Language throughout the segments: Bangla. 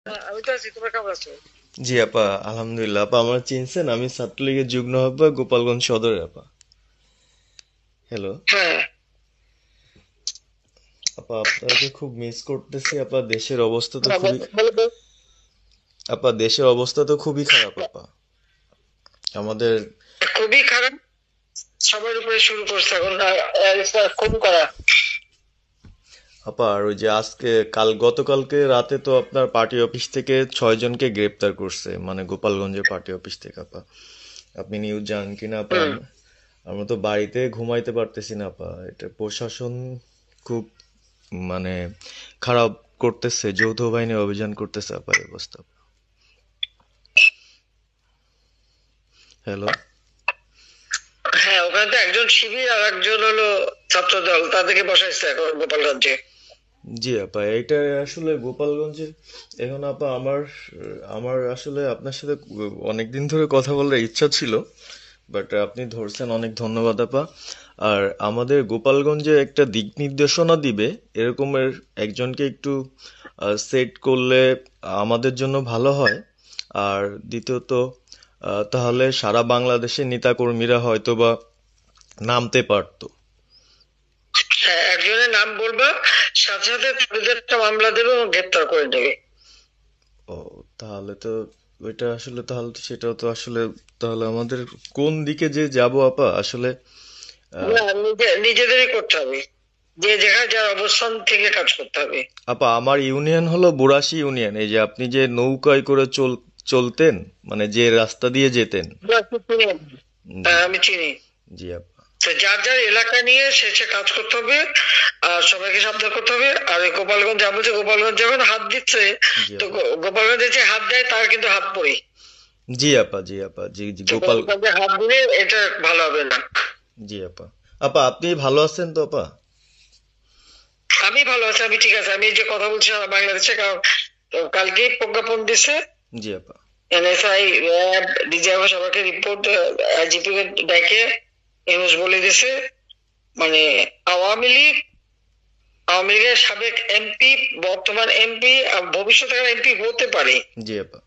আমি তো আছি, তোমরা কেমন আছো? জি আপা, আলহামদুলিল্লাহ। আপা আমার চিনছেন, আমি ছাত্রলীগের যুগ্ম আহ্বায়ক, গোপালগঞ্জ সদরে আপা। হ্যালো হ্যাঁ, আপা, আপনাকে খুব মিস করতেছি আপা। দেশের অবস্থা তো হ্যাঁ, খুবই বলো তো। আপা, দেশের অবস্থা তো খুবই খারাপ আপা। আমাদের খুবই খারাপ। সবার উপরে শুরু করছে এখন খুন করা। আপা, আর ওই যে আজকে গতকালকে রাতে তো আপনার পার্টি অফিস থেকে 6 জনকে গ্রেপ্তার করছে, মানে গোপালগঞ্জের পার্টি অফিস থেকে আপা। আপনি নিউজ জানেন কিনা আপা? হুম। আমরা তো বাড়িতে ঘুমাইতে পারতেছি না আপা। এটা প্রশাসন খুব মানে খারাপ করতেছে, যৌথ বাহিনী অভিযান করতেছে আপা, এই অবস্থা। হ্যালো। হ্যাঁ, ওখানে তো একজন শিবির আর একজন হলো ছাত্র দল, তাদেরকে বসাইছে এখন গোপালগঞ্জে। জি আপা, এইটা আসলে গোপালগঞ্জে এখন আপা আমার আমার আসলে আপনার সাথে অনেকদিন ধরে কথা বলার ইচ্ছা ছিল, বাট আপনি ধরছেন, অনেক ধন্যবাদ আপা। আর আমাদের গোপালগঞ্জে একটা দিক নির্দেশনা দিবে এরকমের একজনকে একটু সেট করলে আমাদের জন্য ভালো হয়। আর দ্বিতীয়ত, তাহলে সারা বাংলাদেশের নেতাকর্মীরা হয়তোবা নামতে পারতো। হ্যাঁ, একজনের নাম বলবা, সাথে সাথে তাদের একটা মামলা দেবে এবং গ্রেপ্তার করে নেবে। ও, তাহলে তো ওইটা আসলে, তাহলে তো সেটাও তো আসলে, তাহলে আমাদের কোন দিকে যে যাব আপা আসলে। আহ, না, নিজেদেরই করতে হবে। যে যেখানে যার অবস্থান থেকে কাজ করতে হবে। আপা, আমার ইউনিয়ন হলো বুড়াশি ইউনিয়ন। এই যে আপনি যে নৌকায় করে চলতেন, মানে যে রাস্তা দিয়ে যেতেন। জি, হ্যাঁ, আমি চিনি। জি আপা। তো যার যার এলাকা নিয়ে সে সে কাজ করতে হবে। আর সবাইকে সাবধান করতে হবে। আর ওই গোপালগঞ্জ যা বলছে, গোপালগঞ্জ যখন হাত দিচ্ছে, জি তো আপা। গোপালগঞ্জে যে হাত দেয় তার কিন্তু হাত পড়ে। জি আপা, জি আপা, জি জি তো গোপাল। গোপালগঞ্জে হাত দিলে এটা ভালো হবে না। জি আপা। আপা, আপনি ভালো আছেন তো আপা? আমি ভালো আছি, আমি ঠিক আছে। আমি এই যে কথা বলছি সারা বাংলাদেশে, কারণ কালকেই প্রজ্ঞাপন দিছে। জি আপা। এনএসআই, র্যাব, ডিজিএফ সবাইকে রিপোর্ট, আইজিপি কে ডেকে ইউনুস বলে দিছে, মানে আওয়ামী লীগ, আওয়ামী লীগের সাবেক এমপি, বর্তমান এমপি, ভবিষ্যতে এমপি হতে পারে, জি আপা।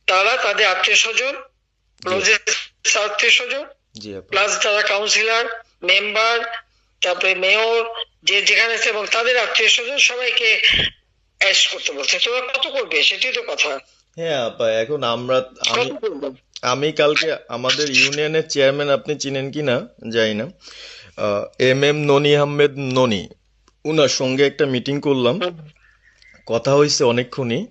তারা তাদের আত্মীয় স্বজন, জি আপা। আত্মীয় স্বজন, জি আপা। প্লাস যারা কাউন্সিলর, মেম্বার, তারপরে মেয়র, যে যেখানে আছে, এবং তাদের আত্মীয় স্বজন সবাইকে অ্যারেস্ট করতে বলছে। তোমরা কত করবে সেটাই তো কথা। হ্যাঁ আপা, এখন আমি কত করবে? আমি কালকে আমাদের ইউনিয়নের চেয়ারম্যান, আপনি চিনেন কি না জানি না, এম ননি আহমেদ ননি, উনার সঙ্গে একটা মিটিং করলাম। হুম, কথা হয়েছে অনেকক্ষণই।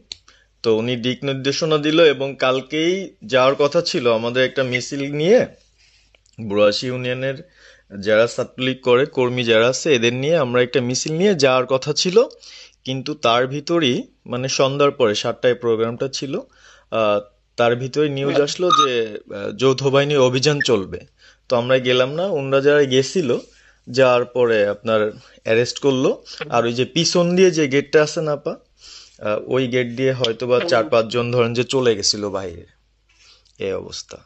তো উনি দিক নির্দেশনা দিল, এবং কালকেই যাওয়ার কথা ছিল আমাদের একটা মিছিল নিয়ে, বুড়াশি ইউনিয়নের যারা ছাত্রলীগ করে কর্মী যারা আছে এদের নিয়ে আমরা একটা মিছিল নিয়ে যাওয়ার কথা ছিল। কিন্তু তার ভিতরই, মানে সন্ধ্যার পরে 7টায় প্রোগ্রামটা ছিল, আহ, তার ভিতরে নিউজ হুম, আসলো যে যৌথ বাহিনী অভিযান চলবে। তো আমরা গেলাম না, ওনরা যারা গেছিল, যাওয়ার পরে আপনার অ্যারেস্ট করলো। আর ওই যে পিছন দিয়ে যে গেটটা আছে না আপা, ওই গেট দিয়ে হয়তোবা হুম। 4-5 জন ধরেন যে চলে গেছিল বাইরে। এই অবস্থা।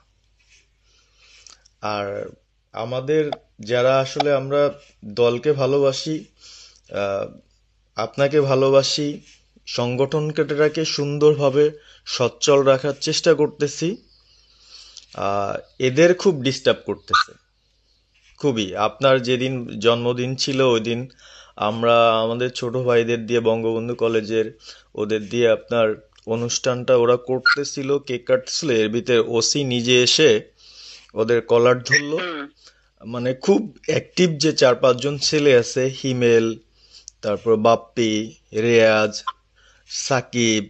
আর আমাদের যারা আসলে আমরা দলকে ভালোবাসি, আহ, আপনাকে ভালোবাসি, সংগঠনটাকে সুন্দরভাবে সচ্ছল রাখার চেষ্টা করতেছি, আহ, এদের খুব ডিস্টার্ব করতেছে। খুবই, আপনার যেদিন জন্মদিন ছিল ওই দিন আমরা আমাদের ছোট ভাইদের দিয়ে, বঙ্গবন্ধু কলেজের ওদের দিয়ে আপনার অনুষ্ঠানটা ওরা করতেছিল, কেক কাটছিল, এর ভিতরে ওসি নিজে এসে ওদের কলার ধরলো। হুম। মানে খুব অ্যাক্টিভ যে 4-5 জন ছেলে আছে, হিমেল, তারপর বাপ্পি, রেয়াজ, সাকিব,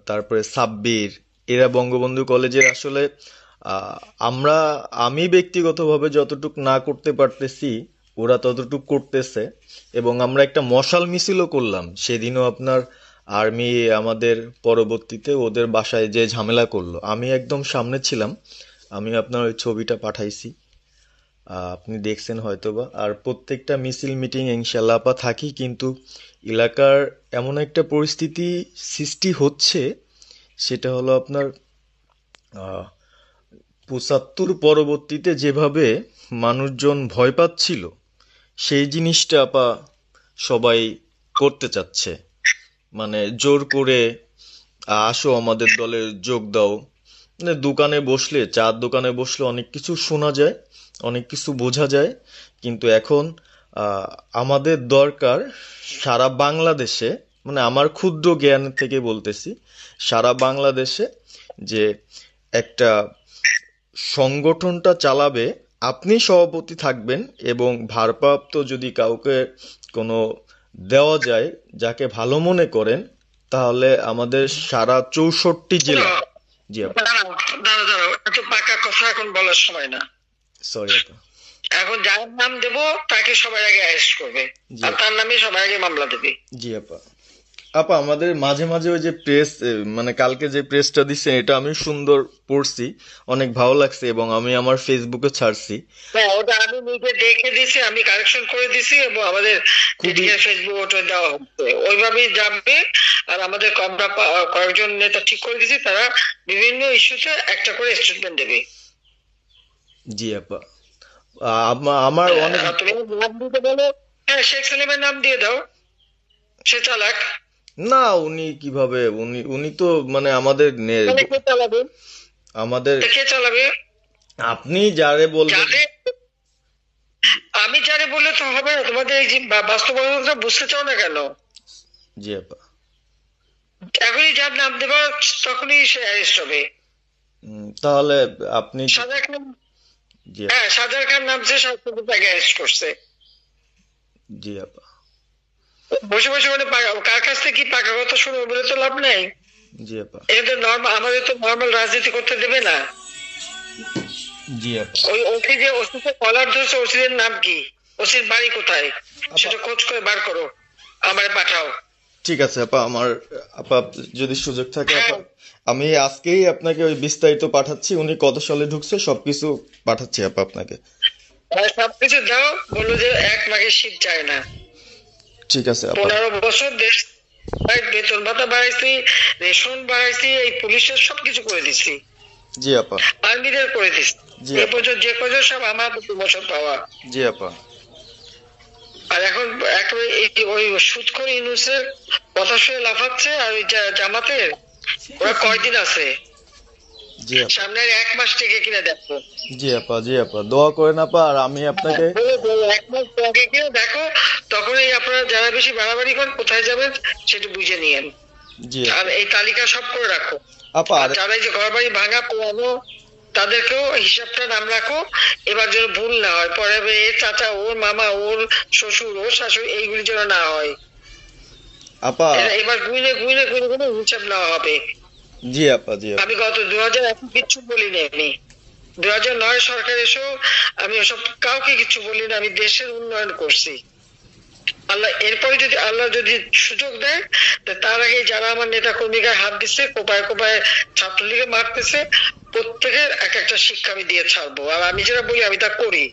তারপরে সাব্বির, এরা বঙ্গবন্ধু কলেজের আসলে, আহ, আমরা আমি ব্যক্তিগতভাবে যতটুক না করতে পারতেছি ওরা ততটুক করতেছে। এবং আমরা একটা মশাল মিছিলও করলাম সেদিনও আপনার। আর্মি আমাদের পরবর্তীতে ওদের বাসায় যে ঝামেলা করলো, আমি একদম সামনে ছিলাম। আমি আপনার ওই ছবিটা পাঠাইছি, আপনি দেখছেন হয়তোবা। আর প্রত্যেকটা মিছিল মিটিং ইনশাল্লাহ আপা থাকি, কিন্তু এলাকার এমন একটা পরিস্থিতি সৃষ্টি হচ্ছে, সেটা হলো আপনার 75 পরবর্তীতে যেভাবে মানুষজন ভয় পাচ্ছিল, সেই জিনিসটা আপা সবাই করতে চাচ্ছে। মানে জোর করে আসো আমাদের দলে যোগ দাও, মানে দোকানে বসলে, চার দোকানে বসলে অনেক কিছু শোনা যায়, অনেক কিছু বোঝা যায়। কিন্তু এখন আহ, আমাদের দরকার সারা বাংলাদেশে, মানে আমার ক্ষুদ্র জ্ঞান থেকে বলতেছি, সারা বাংলাদেশে যে একটা সংগঠনটা চালাবে, আপনি সভাপতি থাকবেন, এবং ভারপ্রাপ্ত যদি কাউকে কোনো দেওয়া যায় যাকে ভালো মনে করেন, তাহলে আমাদের সারা 64 জেলা। জি আপা। দাঁড়াও দাঁড়াও দাঁড়াও, এত পাকা কথা এখন বলার সময় না। সরি আপা। এখন যার নাম দেব তাকে সবার আগে অ্যারেস্ট করবে, জি আর আপা। তার নামে সবার আগে মামলা দেবে। জি আপা। আপা আমাদের মাঝে মাঝে ওই যে প্রেস, মানে কালকে যে প্রেসটা দিচ্ছেন এটা আমি সুন্দর পড়ছি, অনেক ভালো লাগছে, এবং আমি আমার ফেসবুকে ছাড়ছি। হ্যাঁ, ওটা আমি নিজে দেখে দিছি, আমি কারেকশন করে দিছি, এবং আমাদের খুবই। ফেসবুক ওটা দেওয়া হচ্ছে, ওইভাবেই যাবে। আর আমাদের আমরা কয়েকজন নেতা ঠিক করে দিছি, তারা বিভিন্ন ইস্যুতে একটা করে স্টেটমেন্ট দেবে। জি আপা। আমার অনেক। আর তুমি নাম দিতে বলো, হ্যাঁ শেখ সেলিমের নাম দিয়ে দাও, সে চালাক। না, উনি কিভাবে, উনি উনি তো মানে তাহলে কে চালাবে? আমাদের কে চালাবে? আপনি যারে বলবেন। যাদের আমি যারে বললে তো হবে না, তোমাদের এই যে বাস্তবতা বুঝতে চাও না কেন? জি আপা। এখনই যার নাম দেবা তখনই সে অ্যারেস্ট হবে। তাহলে আপনি। সাজার খান, জি আপা। হ্যাঁ সাজার খান নামছে, শাস্ত্রী তাকে অ্যারেস্ট করছে। জি আপা। বসে বসে মানে কার কাছ থেকে কি পাকা কথা শুনবো বলে তো লাভ নাই। জি আপা। এটা নর্মাল, আমাদের তো নর্মাল রাজনীতি করতে দেবে না। জি আপা। ওই ওসি যে ওসিকে কলার ধরছে, ওসির নাম কি, ওসির বাড়ি কোথায়, সেটা খোঁজ করে বার করো, আমারে পাঠাও। ঠিক আছে আপা, আপা যদি সুযোগ থাকে আপা, হ্যাঁ, আমি আজকেই আপনাকে ওই বিস্তারিত পাঠাচ্ছি, উনি কত সালে ঢুকছে সবকিছু পাঠাচ্ছি আপা আপনাকে। সবকিছু দাও, বললো যে এক মাঘের শীত যায় না। ঠিক আছে আপা। 15 বছর দেশ, বেতন ভাতা বাড়াইছি, রেশন বাড়াইছি, এই পুলিশের সবকিছু করে দিছি, জি আপা। আর্মিদের করে দিছি। জি এই আপা। পর্যন্ত যে কজন সব আমার প্রমোশন পাওয়া। জি আপা। আর এখন একেবারে ওই সুদখোর ইউনূসের কথা শুনে লাফাচ্ছে, আর ওই জামাতের ওরা কয়দিন আছে, জি আপা। সামনে আর 1 মাস থেকে কিনা দেখো। জি আপা। জি আপা, দোয়া করেন আপা, আর আমি আপনাকে। বলে বলে 1 মাস আগে কিনা দেখো, তখনই আপনারা যারা বেশি বাড়াবাড়ি করেন কোথায় যাবেন সেটা বুঝে নিয়েন। জি আর আপা। এই তালিকা সব করে রাখো। আপা আর আর। যারা এই যে ঘর বাড়ি ভাঙা পোড়ানো, তাদেরকেও হিসাবটা নাম রাখো, এবার যেন ভুল না হয়, পরে এর চাচা, ওর মামা, ওর শ্বশুর, ওর শাশুড়ি, এইগুলি যেন না হয়। আপা। এবার গুইনে গুইনে গুইনে গুইনে হিসাব নেওয়া হবে। জি আপা। জি আপা। আমি গত 2001 কিচ্ছু বলিনি, আমি 2009 সরকার এসেও আমি ওসব কাউকে কিছু বলি না, আমি দেশের উন্নয়ন করছি। আল্লাহ এরপরে যদি আল্লাহ যদি সুযোগ দেয়, তার আগে যারা আমার নেতা কর্মীকে হাত দিচ্ছে, কোপায় কোপায় ছাত্রলীগে মারতেছে, প্রত্যেকের এক একটা শিক্ষা আমি দিয়ে ছাড়বো। আর আমি যেটা বলি আমি তা করি।